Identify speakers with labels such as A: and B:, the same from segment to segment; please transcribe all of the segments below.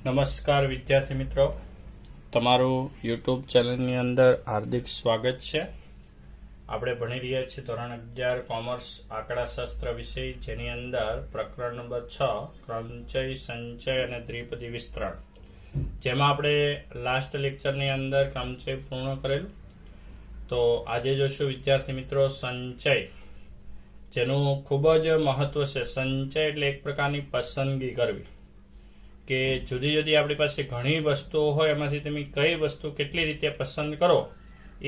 A: નમસ્કાર વિદ્યાર્થી મિત્રો, તમારું યુટ્યુબ ચેનલની અંદર હાર્દિક સ્વાગત છે. આપણે ભણી રહ્યા છીએ ધોરણ 11 કોમર્સ આંકડાશાસ્ત્ર વિષય, જેની અંદર પ્રકરણ નંબર 6 ક્રમચય, સંચય અને દ્વિપદી વિસ્તરણ, જેમાં આપણે લાસ્ટ લેક્ચરની અંદર ક્રમચય પૂર્ણ કરેલું. તો આજે જોશું વિદ્યાર્થી મિત્રો સંચય, જેનું ખૂબ જ મહત્વ છે. સંચય એટલે એક પ્રકારની પસંદગી કરવી, કે જુદી જુદી આપણી પાસે ઘણી વસ્તુઓ હોય, એમાંથી તમે કઈ વસ્તુ કેટલી રીતે પસંદ કરો,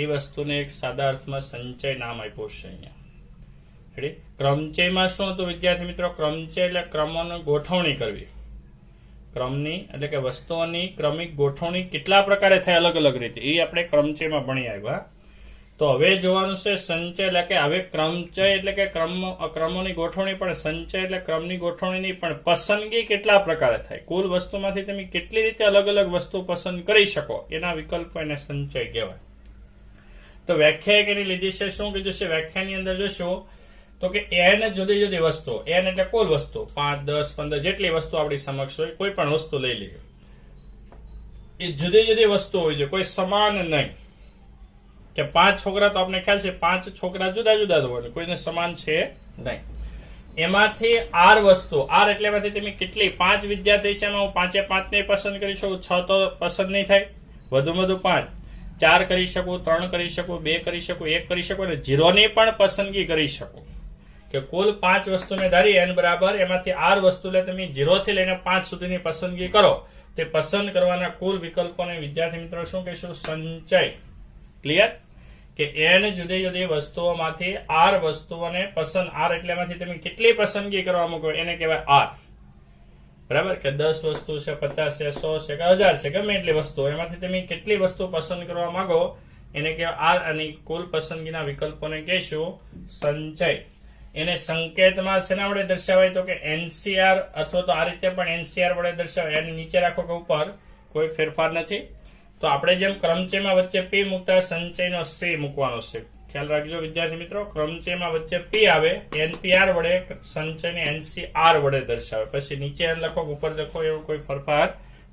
A: એ વસ્તુને એક સાદા અર્થમાં સંચય નામ આપ્યું છે અહીંયા. ક્રમચયમાં શું હતું વિદ્યાર્થી મિત્રો? ક્રમચય એટલે ક્રમોની ગોઠવણી કરવી. ક્રમની એટલે કે વસ્તુઓની ક્રમિક ગોઠવણી કેટલા પ્રકારે થાય અલગ અલગ રીતે, એ આપણે ક્રમચયમાં ભણી આવ્યા. તો હવે જોવાનું છે સંચય એટલે કે હવે ક્રમચય એટલે કે ક્રમોની ગોઠવણી, પણ સંચય એટલે ક્રમની ગોઠવણી નહીં, પણ પસંદગી કેટલા પ્રકારે થાય, કુલ વસ્તુમાંથી તમે કેટલી રીતે અલગ અલગ વસ્તુ પસંદ કરી શકો, એના વિકલ્પો એને સંચય કહેવાય. તો વ્યાખ્યા એની લીધી છે. શું કીધું છે વ્યાખ્યાની અંદર? જોશું તો કે n જુદી જુદી વસ્તુ, n એટલે કુલ વસ્તુ, 5, 10, 15 જેટલી વસ્તુ આપણી સમક્ષ હોય, કોઈ પણ વસ્તુ લઈ લઈએ, એ જુદી જુદી વસ્તુ હોય છે, કોઈ સમાન નહીં. કે 5 છોકરા, તો આપણે ખ્યાલ છે 5 છોકરા જુદા જુદા હોય, કોઈને સમાન છે નહીં. એમાંથી r વસ્તુ, r એટલે એમાંથી તમે કેટલી, 5 વિદ્યાર્થી છે, એમાં હું 5 ને પસંદ કરી શકું, 6 તો પસંદ નહીં થાય, વધુ 5, 4 કરી શકું, 3 કરી શકું, 2 કરી શકું, 1 કરી શકું, અને 0 ની પણ પસંદગી કરી શકું. કે કુલ 5 વસ્તુ મેં ધારી n બરાબર, એમાંથી r વસ્તુ એટલે તમે 0 થી લઈને 5 સુધીની પસંદગી કરો. તે પસંદ કરવાના કુલ વિકલ્પોને વિદ્યાર્થી મિત્રો શું કહીશું? સંચય. ક્લિયર? કે n જુદી જુદી વસ્તુઓમાંથી r વસ્તુઓને પસંદ, r એટલે એમાંથી તમે કેટલી પસંદગી કરવા માંગો એને કહેવાય r. બરાબર? કે 10 વસ્તુ છે, 50 છે, 100 છે કે 1000 છે, ગમે એટલી વસ્તુ, એમાંથી તમે કેટલી વસ્તુ પસંદ કરવા માંગો એને કહેવાય r. અને કુલ પસંદગીના વિકલ્પોને કહીશું સંચય. એને સંકેતમાં શેના વડે દર્શાવાય? તો કે NCR, અથવા તો આ રીતે પણ NCR વડે દર્શાવાય. એને નીચે રાખો કે ઉપર, કોઈ ફેરફાર નથી. તો આપણે જેમ ક્રમચયમાં વચ્ચે p મૂકતા, સંચયનો c મૂકવાનો છે. ખ્યાલ રાખજો વિદ્યાર્થી મિત્રો, ક્રમચયમાં વચ્ચે p આવે, NPR વડે, સંચયને NCR વડે દર્શાવે. પછી નીચે n લખો, ઉપર લખો, એવો કોઈ ફેરફાર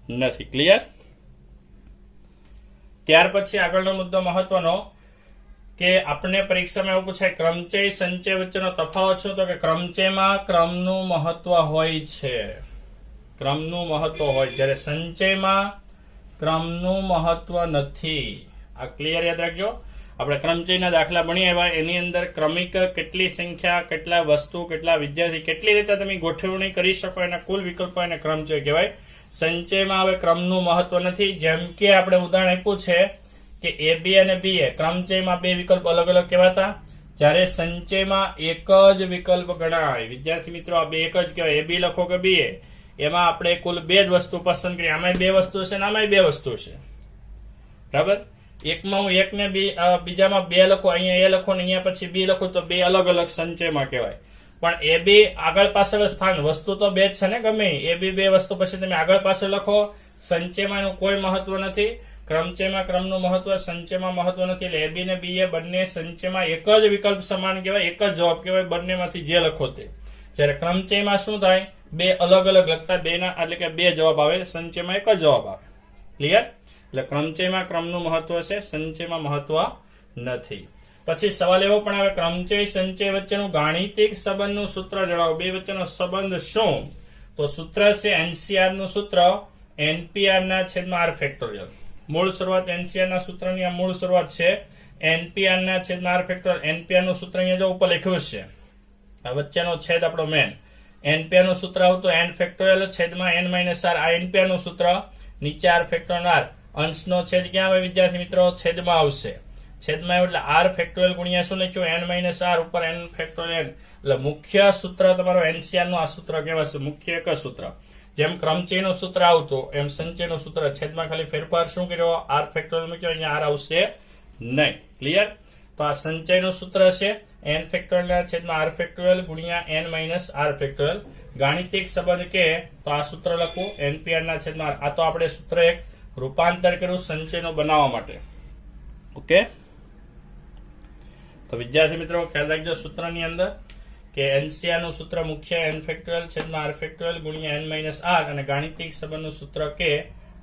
A: નથી. ક્લિયર? ત્યાર પછી આગળનો મુદ્દો મહત્વનો, કે આપણે પરીક્ષામાં એવું પૂછાય, ક્રમચય સંચય વચ્ચેનો તફાવત શું? તો કે ક્રમચયમાં ક્રમનું મહત્વ હોય છે, ક્રમનું મહત્વ હોય, જ્યારે સંચયમાં ક્રમનું મહત્વ નથી. આ ક્લિયર યાદ રાખજો. આપણે ક્રમચયના દાખલા ભણી આવ્યા, એની અંદર ક્રમિક કેટલી સંખ્યા, કેટલા વસ્તુ, કેટલા વિદ્યાર્થી, કેટલી રીતે તમે ગોઠવણી કરી શકો, એના કુલ વિકલ્પો એને ક્રમચય કહેવાય. સંચયમાં હવે ક્રમનું મહત્વ નથી. જેમ કે આપણે ઉદાહરણ આપ્યું છે કે AB અને BA, ક્રમચયમાં 2 વિકલ્પ અલગ અલગ કહેવાતા, જ્યારે સંચયમાં એક જ વિકલ્પ ગણાય. વિદ્યાર્થી મિત્રો, આ 2 એક જ કહેવાય. AB લખો કે BA, એમાં આપણે કુલ 2 જ વસ્તુ પસંદ કરી. આમાં 2 વસ્તુ છે ને આમાં 2 વસ્તુ છે. બરાબર? એકમાં હું 1 ને બીજામાં 2 લખું, અહીંયા A લખો ને અહીંયા પછી B લખું, તો 2 અલગ અલગ સંચયમાં કહેવાય. પણ AB આગળ પાછળ સ્થાન, વસ્તુ તો 2 જ છે ને, ગમે AB 2 વસ્તુ પછી તમે આગળ પાછળ લખો, સંચયમાં એનું કોઈ મહત્વ નથી. ક્રમચયમાં ક્રમનું મહત્વ, સંચયમાં મહત્વ નથી. એટલે AB ને BA બંને સંચયમાં એક જ વિકલ્પ સમાન કહેવાય, એક જ જવાબ કહેવાય, બંનેમાંથી જે લખો તે. જ્યારે ક્રમચયમાં શું થાય? 2 અલગ અલગ લખતા, 2 ના એટલે કે 2 જવાબ આવે, સંચયમાં એક જ જવાબ આવે. ક્લિયર? એટલે ક્રમચયમાં ક્રમનું મહત્વ છે, સંચયમાં મહત્વ નથી. પછી સવાલ એવો પણ આવે, ક્રમચય સંચય વચ્ચેનું ગાણિતિક સંબંધનું સૂત્ર જણાવો. 2 વચ્ચેનો સંબંધ શું? તો સૂત્ર છે NCR નું સૂત્ર, NPR ના છેદમાં r ફેક્ટોરિયલ. મૂળ શરૂઆત NCR ના સૂત્રની આ મૂળ શરૂઆત છે, NPR ના છેદમાં r ફેક્ટોરિયલ. NPR નું સૂત્ર અહીંયા જો ઉપર લખ્યું છે, આ વચ્ચેનો છેદ આપણો મેન. NPR નું સૂત્ર આવતું n ફેક્ટોરિયલ છેદમાં n - r. આ NPR નું સૂત્ર, નીચે r ફેક્ટોરિયલ r. અંશનો છેદ ક્યાં આવે વિદ્યાર્થી મિત્રો? છેદમાં આવશે. છેદમાં આવ્યું એટલે r ફેક્ટોરિયલ ગુણ્યા શું લખ્યું? n - r ઉપર n ફેક્ટોરિયલ. એટલે મુખ્ય સૂત્ર તમારો NCR નું આ સૂત્ર કહેવાશે, મુખ્ય એક સૂત્ર. જેમ ક્રમચયનું સૂત્ર આવતું, એમ સંચયનું સૂત્ર. છેદમાં ખાલી ફેરફાર શું કર્યો? r ફેક્ટોરિયલ મૂક્યો, અહીંયા r આવશે નહીં. ક્લિયર? તો આ સંચયનું સૂત્ર છે, n ફેક્ટોરિયલ છેદમાં r ફેક્ટોરિયલ ગુણ્યા n - r ફેક્ટોરિયલ. ગાણિતિક સંબંધ કે તો આ સૂત્ર લખવું, NPR ના છેદમાં r. આ તો આપણે સૂત્ર એક રૂપાંતર કર્યું સંચયનો બનાવવા માટે. ઓકે? તો વિદ્યાર્થી મિત્રો ખ્યાલ રાખજો સૂત્રની અંદર કે એનસીઆર નું સૂત્ર મુખ્ય n ફેક્ટોરિયલ છેદમાં r ફેક્ટોરિયલ ગુણ્યા n માઇનસ r અને ગાણિતિક સંબંધનું સૂત્ર કે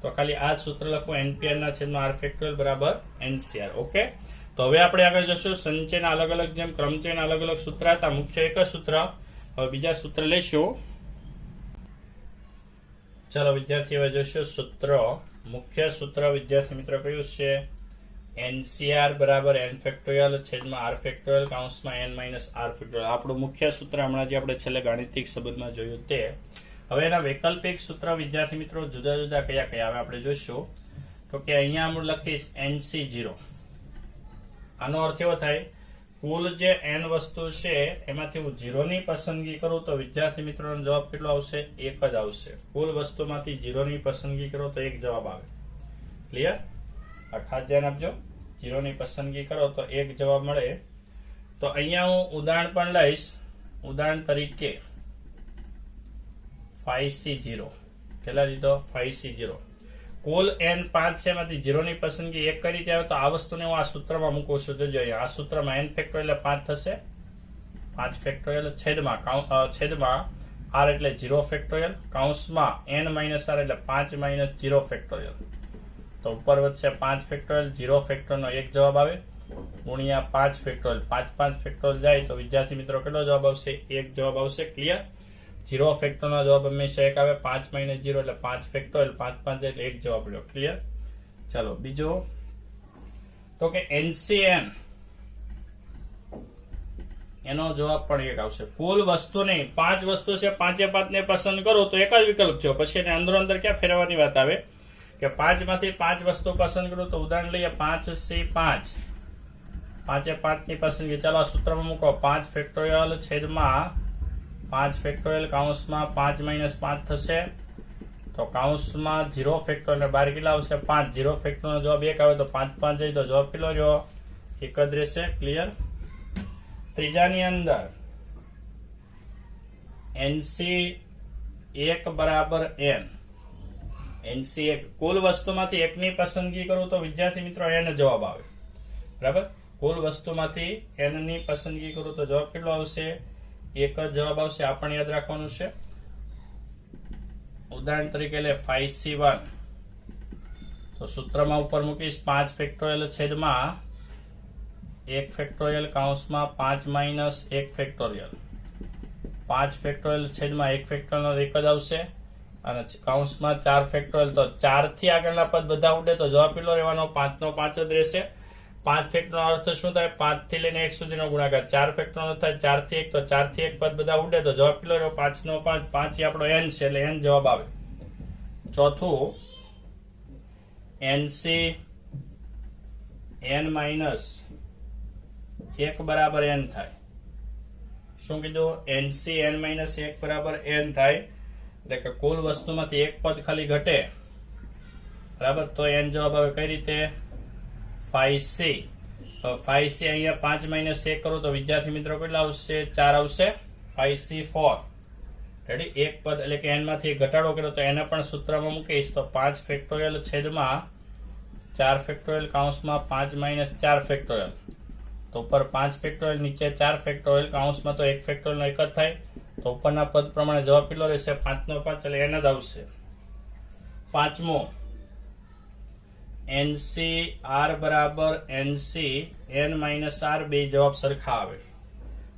A: તો ખાલી આ સૂત્ર લખવું npr ના છેદમાં r ફેક્ટોરિયલ બરાબર ncr. ઓકે, તો હવે આપણે આગળ જશું. સંચયના અલગ અલગ જેમ ક્રમચયના અલગ અલગ સૂત્ર હતા, મુખ્ય એક જ સૂત્ર, હવે બીજા સૂત્ર લેશું. ચાલો વિદ્યાર્થી, હવે જોશું સૂત્ર. મુખ્ય સૂત્ર વિદ્યાર્થી મિત્રો કયું છે? NCR બરાબર n ફેક્ટોરિયલ છેદમાં r ફેક્ટોરિયલ કૌંસમાં n માઇનસ r ફેક્ટોરિયલ. આપણું મુખ્ય સૂત્ર હમણાં જે આપણે છેલ્લે ગાણિતિક સંબંધમાં જોયું તે. હવે એના વૈકલ્પિક સૂત્ર વિદ્યાર્થી મિત્રો જુદા જુદા કયા કયા હવે આપણે જોઈશું. તો કે અહીંયા હું લખીશ NC0. આનો અર્થ એવો થાય કુલ જે n વસ્તુ છે એમાંથી હું 0 ની પસંદગી કરું તો વિદ્યાર્થી મિત્રોનો જવાબ કેટલો આવશે? 1 જ આવશે. કુલ વસ્તુમાંથી 0 ની પસંદગી કરો તો 1 જવાબ આવે. ક્લિયર? આ ખાસ ધ્યાન આપજો. 0 ની પસંદગી કરો તો 1 જવાબ મળે. તો અહીંયા હું ઉદાહરણ પણ લઈશ. ઉદાહરણ તરીકે 5C0 કેટલા લીધો? 5C0. કુલ n 5 છે, એમાંથી 0 ની પસંદગી 1 કરી ત્યારે તો આ વસ્તુને હું આ સૂત્રમાં મૂકું છું. જોજો અહીંયા આ સૂત્રમાં n ફેક્ટોરિયલ 5 થશે. 5 ફેક્ટોરિયલ છેદમાં r એટલે 0 ફેક્ટોરિયલ કૌંસમાં n માઇનસ r એટલે 5 માઇનસ 0 ફેક્ટોરિયલ. તો ઉપર વચ્ચે 5 ફેક્ટોરિયલ 0 ફેક્ટોરિયલનો 1 જવાબ આવે ગુણ્યા 5 ફેક્ટોરિયલ 5 ફેક્ટોરિયલ જાય તો વિદ્યાર્થી મિત્રો કેટલો જવાબ આવશે? 1 જવાબ આવશે. ક્લિયર? 0 ફેક્ટોરિયલનો જવાબ હંમેશા 1 આવે. 5 માઇનસ 0 એટલે 5 ફેક્ટોરિયલ 5 એટલે 1 જવાબ મળ્યો. ક્લિયર? ચાલો બીજો તો કે NCN એનો જવાબ પણ 1 આવશે. કુલ વસ્તુ નહીં, 5 વસ્તુ છે, 5 ને પસંદ કરો તો એક જ વિકલ્પ છે. પછી એને અંદરો અંદર ક્યાં ફેરવવાની વાત આવે કે 5 માંથી 5 વસ્તુ પસંદ કરું તો ઉદાહરણ લઈએ 5C5. 5 ની પસંદગી ચાલો આ સૂત્રમાં મૂકો. 5 ફેક્ટોરિયલ છેદમાં 5 ફેક્ટોરિયલ કૌંસમાં 5 માઇનસ 5 થશે. તો કૌંસમાં 0 ફેક્ટોરિયલ બહાર કેટલા આવશે? 5. 0 ફેક્ટોરિયલનો જવાબ 1 આવે તો 5 જાય તો જવાબ કેટલો રહ્યો? 1 જ રહેશે. ક્લિયર? ત્રીજાની અંદર NC1 બરાબર n. NC1 કુલ વસ્તુમાંથી 1 ની પસંદગી કરું તો વિદ્યાર્થી મિત્રો n જવાબ આવે. બરાબર? કુલ વસ્તુમાંથી n ની પસંદગી કરું તો જવાબ કેટલો આવશે? 1 જ જવાબ આવશે. આ પણ યાદ રાખવાનું છે. ઉદાહરણ તરીકે લે 5C1. તો સૂત્રમાં ઉપર મૂકીશ 5 ફેક્ટોરિયલ છેદમાં 1 ફેક્ટોરિયલ કૌંસમાં 5 માઇનસ 1 ફેક્ટોરિયલ. 5 ફેક્ટોરિયલ છેદમાં 1 ફેક્ટોરિયલ 1 જ આવશે અને કૌંસમાં 4 ફેક્ટોરિયલ. તો 4 થી આગળના પદ બધા ઉડે તો જવાબ કેટલો રહેવાનો? 5 નો 5 જ રહેશે. 5 ફેક્ટોરિયલ અર્થ શું થાય? 5 થી લઈને 1 સુધીનો ગુણાકાર. 4 ફેક્ટોરિયલ થાય 4 થી 1 તો 4 થી 1 પદ બધા ઉડે તો જવાબ કેટલો રહ્યો? 5 નો 5. 5 આપણો n છે એટલે n જવાબ આવે. ચોથું NC n માઇનસ 1 બરાબર n થાય. શું કીધું? NC n માઇનસ 1 બરાબર n થાય એટલે કે કુલ વસ્તુમાંથી 1 પદ ખાલી ઘટે. બરાબર? તો n જવાબ આવે. કઈ રીતે? 5C. 5C અહીંયા 5 માઇનસ 1 કરું તો વિદ્યાર્થી મિત્રો કેટલા આવશે? 4 આવશે. 5C4. રેડી? 1 પદ એટલે કે n માંથી ઘટાડો કર્યો તો એને પણ સૂત્રમાં મૂકીશ તો 5 ફેક્ટોરિયલ છેદમાં 4 ફેક્ટોરિયલ કૌંસમાં 5 માઇનસ 4 ફેક્ટોરિયલ. તો ઉપર 5 ફેક્ટોરિયલ નીચે 4 ફેક્ટોરિયલ કૌંસમાં તો 1 ફેક્ટોરિયલ નો 1 જ થાય. તો ઉપરના પદ પ્રમાણે જવાબ કેટલો રહેશે? 5 નો 5 એટલે n જ આવશે. પાંચમો NCR બરાબર NC n માઇનસ r બે જવાબ સરખા આવે.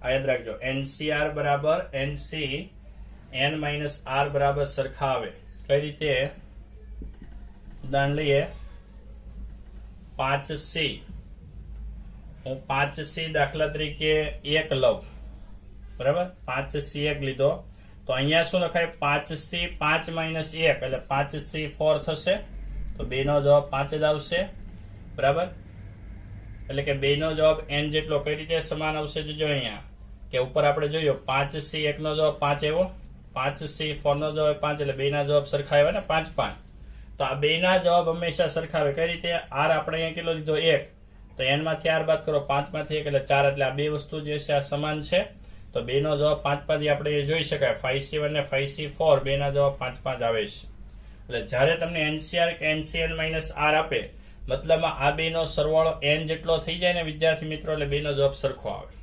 A: આ યાદ રાખજો. NCR બરાબર NC n માઇનસ r બરાબર સરખા આવે. કઈ રીતે? ઉદાહરણ લઈએ 5C. હું 5C દાખલા તરીકે 1 લઉં. બરાબર? 5C 1 લીધો તો અહીંયા શું લખાય? 5C 5 માઇનસ 1 એટલે 5C4 થશે. તો 2 નો જવાબ 5 જ આવશે. બરાબર? એટલે કે 2 નો જવાબ n જેટલો કઈ રીતે સમાન આવશે? જોજો અહીંયા કે ઉપર આપણે જોયું 5C 1 નો જવાબ 5 આવ્યો, 5C4 નો જવાબ 5 એટલે 2 ના જવાબ સરખા આવ્યા ને 5 5. તો આ 2 ના જવાબ હંમેશા સરખા આવે. કઈ રીતે? r આપણે અહીંયા કેટલો લીધો? 1. તો n માંથી r બાદ કરો 5 માંથી 1 એટલે 4 એટલે આ બે વસ્તુ જે છે આ સમાન છે. તો 2 નો જવાબ 5 5 આપણે જોઈ શકાય. 5C1 ને 5C4 બે ના જવાબ 5 5 આવે છે. એટલે જ્યારે તમને NCR કે NCN માઇનસ r આપે મતલબ આ બે નો સરવાળો n જેટલો થઈ જાય ને વિદ્યાર્થી મિત્રો એટલે બે નો જવાબ સરખો આવે.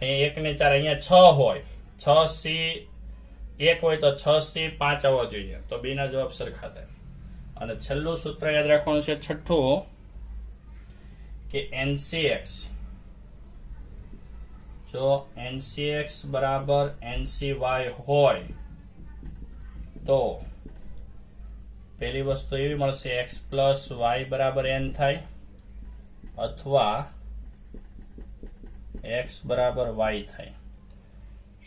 A: અહીંયા 1 ને 4 અહીંયા 6 હોય 6C 1 હોય તો 6C 5 આવવો જોઈએ તો બે ના જવાબ સરખા થાય. અને છેલ્લું સૂત્ર યાદ રાખવાનું છે છઠ્ઠું કે NCX જો NCX બરાબર NCY હોય તો પહેલી વસ્તુ એવી મળશે x પ્લસ y બરાબર n થાય અથવા x બરાબર y થાય.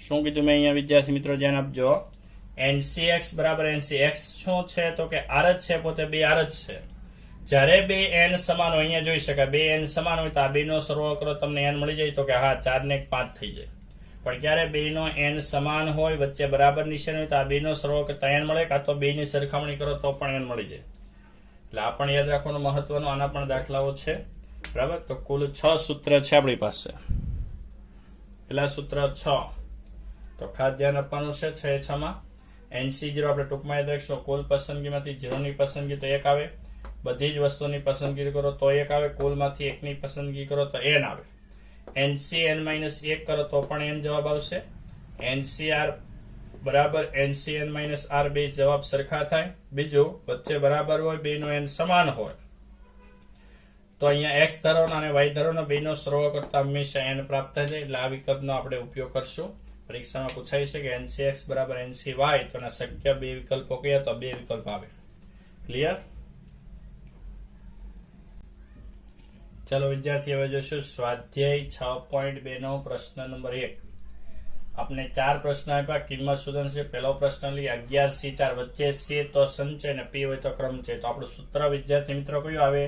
A: શું કીધું મેં અહીંયા વિદ્યાર્થી મિત્રો ધ્યાન આપજો. NCX બરાબર NCX શું છે તો કે r જ છે પોતે બે r જ છે. જ્યારે બે n સમાન હોય અહીંયા જોઈ શકાય બે n સમાન હોય તો આ બે નો સરવાળો કરો તમને n મળી જાય તો કે હા 4 ને 5 થઈ જાય. પણ ક્યારે બે નો n સમાન હોય વચ્ચે બરાબર નિશાન હોય તો આ બે નો સરવાળો કરતા n મળે કાં તો બે ની સરખામણી કરો તો પણ n મળી જાય. એટલે આ પણ યાદ રાખવાનું મહત્વનું. આના પણ દાખલાઓ છે બરાબર. તો કુલ 6 સૂત્ર છે આપણી પાસે. પેલા સૂત્ર 6 તો ખાસ ધ્યાન આપવાનું છે 6 માં NC0 આપણે ટૂંકમાં યાદ રાખીશું. કુલ પસંદગીમાંથી 0 ની પસંદગી તો 1 આવે. બધી જ વસ્તુની પસંદગી કરો તો 1 આવે. કુલમાંથી 1 ની પસંદગી કરો તો n આવે. NCn-1 કરો તો પણ n જવાબ આવશે. NCR બરાબર NCn-r બે જવાબ સરખા થાય. બીજું વચ્ચે બરાબર હોય બે નો n સમાન હોય તો અહીંયા x ધરાવના અને y ધરાવના બે નો સરવાળો કરતા હંમેશા n પ્રાપ્ત થાય છે. એટલે આ વિકલ્પનો આપણે ઉપયોગ કરશું. પરીક્ષામાં પૂછાય છે કે NCX બરાબર NCY તો એના શક્ય બે વિકલ્પો કયા તો બે વિકલ્પ આવે. ક્લિયર? ચાલો વિદ્યાર્થી હવે જોશું સ્વાધ્યાય 6.2 નો પ્રશ્ન નંબર 1. આપણે 4 પ્રશ્ન આપ્યા. કિંમત શોધવાની છે. પહેલો પ્રશ્ન લઈએ 11C4 વચ્ચે C તો સંચય અને P હોય તો ક્રમ છે. તો આપણું સૂત્ર વિદ્યાર્થી મિત્રો કયું આવે?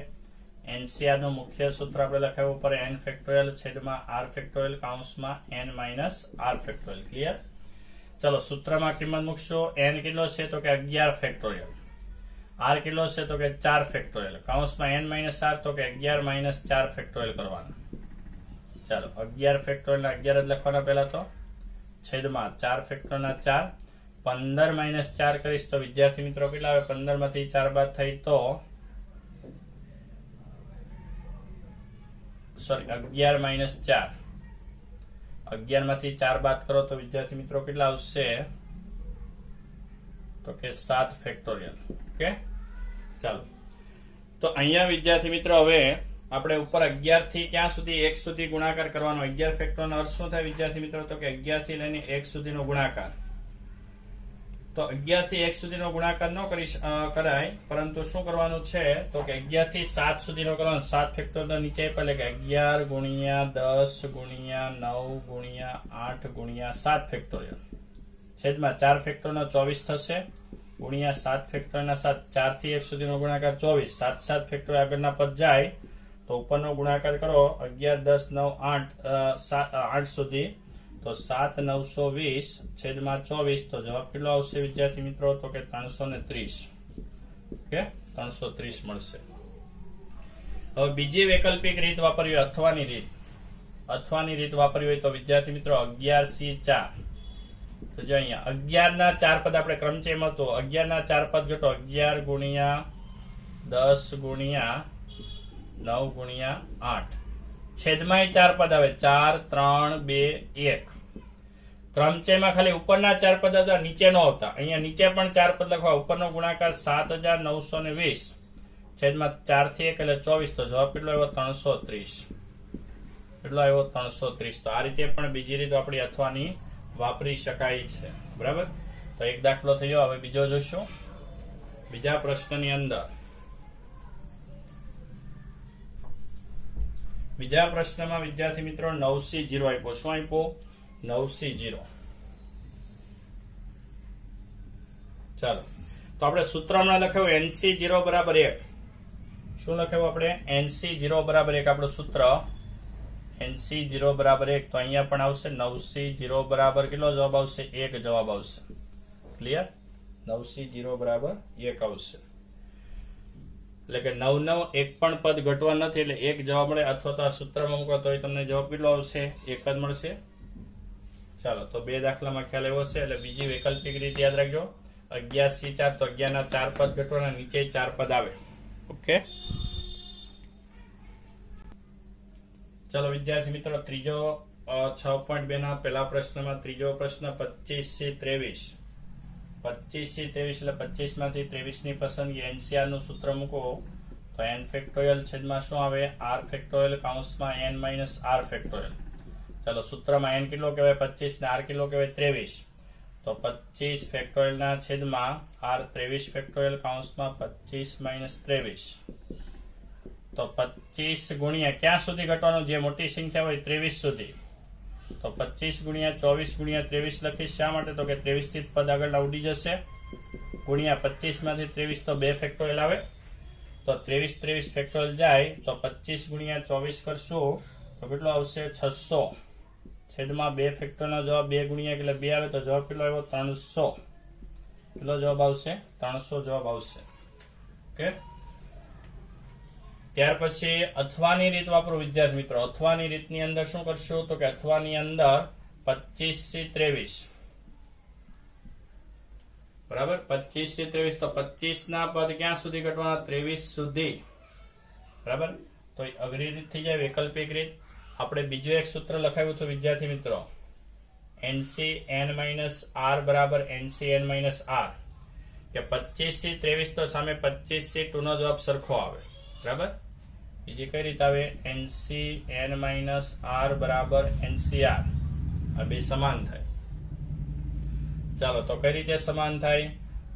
A: NCR નું મુખ્ય સૂત્ર આપણે લખાવ્યું ઉપર n ફેક્ટોરિયલ છેદમાં r ફેક્ટોરિયલ કૌંસમાં n minus r factorial. Clear? ચલો સૂત્રમાં કિંમત મૂકશો. n કેટલો છે તો કે 11 ફેક્ટોરિયલ. r કેટલો છે તો કે 4 ફેક્ટોરિયલ. કૌંસમાં n માઇનસ r તો કે 11 માઇનસ 4 ફેક્ટોરિયલ કરવાના. ચાલો 11 ફેક્ટોરિયલ 11 જ લખવાના પહેલા તો છેદમાં 4 ફેક્ટોરિયલ 4 15 માઇનસ 4 કરીશ તો વિદ્યાર્થી મિત્રો કેટલા આવે? 15 માંથી 4 બાદ થઈ તો 11 માઇનસ 4 11 માંથી 4 બાદ કરો તો વિદ્યાર્થી મિત્રો કેટલા આવશે તો કે 7 ફેક્ટોરિયલ. ઓકે ચાલો તો અહીંયા વિદ્યાર્થી મિત્રો હવે આપણે ઉપર 11 થી ક્યાં સુધી 1 સુધી ગુણાકાર કરવાનો. 11 ફેક્ટોરિયલ અર્થ શું થાય વિદ્યાર્થી મિત્રો તો કે 11 થી લઈને 1 સુધીનો ગુણાકાર. તો 11 થી 1 સુધીનો ગુણાકાર ન કરાય પરંતુ શું કરવાનું છે તો કે 11 થી 7 સુધીનો કરવાનો. 7 ફેક્ટોરિયલ નીચે એટલે કે 11 ગુણ્યા 10 ગુણ્યા 9 ગુણ્યા 8 ગુણ્યા 7 ફેક્ટોરિયલ છેદમાં 4 ફેક્ટોરિયલ 24 થશે ગુણ્યા 7 ફેક્ટોરિયલ 7 4 થી 1 સુધીનો ગુણાકાર 24 7 7 ફેક્ટોરિયલ આગળના પદ જાય તો ઉપરનો ગુણાકાર કરો 11 10 9 8 સુધી તો 7 920 છેદમાં 24 તો જવાબ કેટલો આવશે વિદ્યાર્થી મિત્રો તો કે 330. ઓકે 330 મળશે. હવે બીજી વૈકલ્પિક રીત વાપરવી અથવાની રીત. અથવાની રીત વાપરવી હોય તો વિદ્યાર્થી મિત્રો 11C4 તો જો અહીંયા 11 ના 4 પદ આપણે ક્રમચયમાં તો 11 ના 4 પદ ઘટો 11 ગુણ્યા 10 ગુણ્યા 9 ગુણ્યા 8 છેદમાં 4 પદ આવે 4 3 2 1 ક્રમચયમાં ખાલી ઉપરના 4 પદ હતા નીચે નો આવતા. અહીંયા નીચે પણ 4 પદ લખવા. ઉપરનો ગુણાકાર 7920 છેદમાં 4 થી 1 એટલે 24 તો જવાબ કેટલો આવ્યો 330. કેટલો આવ્યો 330. તો આ રીતે પણ બીજી રીત આપણી અથવાની વાપરી શકાય છે. બરાબર. તો એક દાખલો થયો. હવે બીજો જોશું. બીજા પ્રશ્નની અંદર બીજા પ્રશ્નમાં વિદ્યાર્થી મિત્રો 9C0 આપ્યો. શું આપ્યો? 9C0. ચાલો તો આપણે સૂત્રમાં લખાયું NC0 બરાબર 1. શું લખાયું આપણે? NC0 બરાબર 1 આપણું સૂત્ર NC0 બરાબર 1. તો અહીંયા પણ આવશે 9C0 બરાબર કેટલો જવાબ આવશે? 1 જવાબ આવશે. ક્લિયર? 9C0 બરાબર 1 આવશે. એટલે કે 9 9 એક પણ પદ ઘટવા નથી એટલે 1 જવાબ મળે. અથવા તો આ સૂત્રમાં મૂકો તો તમને જવાબ કેટલો આવશે? 1 જ મળશે. ચાલો તો બે દાખલામાં ખ્યાલ એવો છે. એટલે બીજી વૈકલ્પિક રીત યાદ રાખજો. 11C4 તો 11 ના 4 પદ ઘટવાના નીચે 4 પદ આવે. ઓકે ચાલો વિદ્યાર્થી મિત્રો ત્રીજો 6.2 ના પહેલા પ્રશ્નમાં ત્રીજો પ્રશ્ન 25 થી 23 એટલે 25 માંથી 23 ની પસંદગી. NCR નું સૂત્ર મૂકો તો n ફેક્ટોરિયલ છેદમાં શું આવે r ફેક્ટોરિયલ કૌંસમાં n માઇનસ r ફેક્ટોરિયલ. ચાલો સૂત્રમાં n કેટલો કહેવાય 25 ને r કેટલો કહેવાય 23. તો 25 ફેક્ટોરિયલ ના છેદમાં r 23 ફેક્ટોરિયલ કૌંસમાં 25 માઇનસ 23. તો 25 ગુણ્યા ક્યાં સુધી ઘટવાનું, જે મોટી સંખ્યા હોય 23 સુધી. તો 25 ગુણ્યા 24 ગુણ્યા 23 લખીશ. શા માટે, તો કે 23 થી પદ આગળ ઉડી જશે. ગુણ્યા 25 માંથી 23 તો 2 ફેક્ટોરિયલ આવે, તો 23 ફેક્ટોરિયલ જાય તો 25 ગુણ્યા 24 કરશું તો કેટલો આવશે 600 છેદમાં 2 ફેક્ટોરિયલનો જવાબ 2 ગુણ્યા એટલે 2 આવે તો જવાબ કેટલો આવ્યો 300. કેટલો જવાબ આવશે 300 જવાબ આવશે. ઓકે. ત્યાર પછી અથવાની રીત વાપરો વિદ્યાર્થી મિત્રો. અથવાની રીતની અંદર શું કરશું, તો કે અથવાની અંદર 25 થી 23 બરાબર. 25 થી 23 તો 25 ના પદ ક્યાં સુધી ઘટવાના 23 સુધી બરાબર. તો અઘરી રીત થઈ જાય વૈકલ્પિક રીત. આપણે બીજું એક સૂત્ર લખાવ્યું હતું વિદ્યાર્થી મિત્રો, NCN-R બરાબર NCN-R, કે 25 થી 23 તો સામે 25 થી 2 નો જવાબ સરખો આવે બરાબર. બીજી કઈ રીત આવે NCN-R બરાબર NCR, આ બે સમાન થાય. ચાલો તો કઈ રીતે સમાન થાય,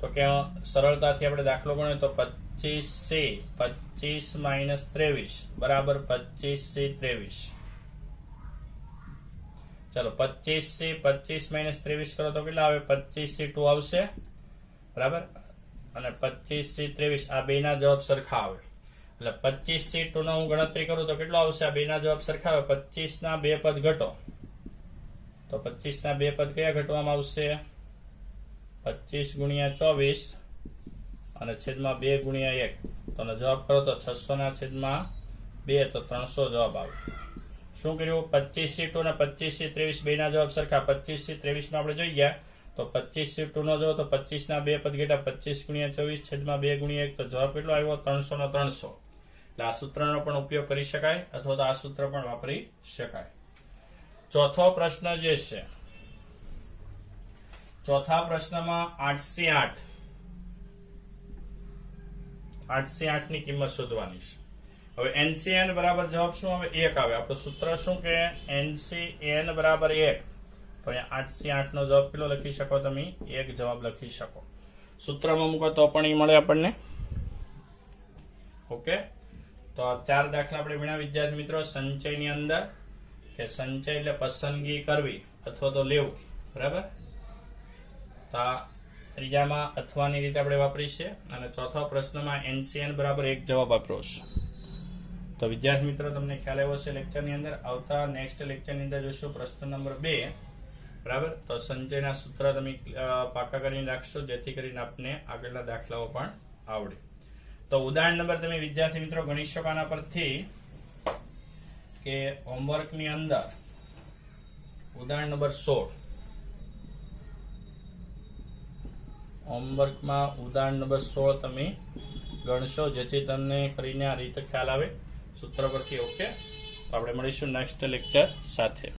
A: તો કે સરળતાથી આપણે દાખલો ગણ્યો તો 25 માઇનસ 23 બરાબર 25 થી 23. ચાલો 25 થી 25 માઇનસ 23 કરો તો કેટલા આવે 25 થી 2 આવશે બરાબર. અને 25 થી 23 આ બે ના જવાબ સરખા આવે એટલે 25 થી 2 નો હું ગણતરી કરું તો કેટલો આવશે, આ બે ના જવાબ સરખા આવે. 25 ના બે પદ ઘટો તો 25 ના બે પદ કયા ઘટવામાં આવશે 25 ગુણ્યા 24 અને છેદમાં 2 ગુણ્યા 1 તો જવાબ કરો તો 600 ના છેદમાં 2 તો 300 જવાબ આવે. શું કર્યું 25 થી 2 અને 25 થી 23 બે ના જવાબ સરખા. 25 થી 23 માં આપણે જોઈ ગયા તો 25 થી 2 નો જવાબ તો 25 ના બે પદ ઘટ્યા 25 ગુણ્યા 24 છેદમાં 2 ગુણ્યા 1 તો જવાબ કેટલો આવ્યો 300 નો 300. એટલે આ સૂત્રનો પણ ઉપયોગ કરી શકાય અથવા તો આ સૂત્ર પણ વાપરી શકાય. ચોથો પ્રશ્ન જે છે, ચોથા પ્રશ્નમાં 808 ની કિંમત શોધવાની છે. હવે NCN બરાબર જવાબ શું આવે 1 આવે. આપણું સૂત્ર શું કે NCN બરાબર 1, તો અહીંયા 808 નો જવાબ કેટલો લખી શકો તમે 1 જવાબ લખી શકો. સૂત્રમાં મૂકો તો પણ એ મળે આપણને. ઓકે. તો 4 દાખલા આપણે ભણ્યા વિદ્યાર્થી મિત્રો સંચયની અંદર, કે સંચય એટલે પસંદગી કરવી અથવા તો લેવું બરાબર. તો ત્રીજામાં અથવાની રીતે આપણે વાપરી છે અને ચોથા પ્રશ્નમાં NCN બરાબર 1 જવાબ આપ્યો છે. તો વિદ્યાર્થી મિત્રો તમને ખ્યાલ આવ્યો છે લેક્ચરની અંદર. આવતા નેક્સ્ટ લેક્ચરની અંદર જોઈશું પ્રશ્ન નંબર 2 બરાબર. તો સંચયના સૂત્ર તમે પાકા કરીને રાખશો જેથી કરીને આપને આગળના દાખલાઓ પણ આવડે. તો ઉદાહરણ નંબર તમે વિદ્યાર્થી મિત્રો ગણી શકો આના પરથી, કે હોમવર્કની અંદર ઉદાહરણ નંબર 16, હોમવર્કમાં ઉદાહરણ નંબર 16 તમે ગણશો જેથી તમને કરીને આ રીતે ખ્યાલ આવે સૂત્ર પરથી. ઓકે. આપણે મળીશું નેક્સ્ટ લેક્ચર સાથે.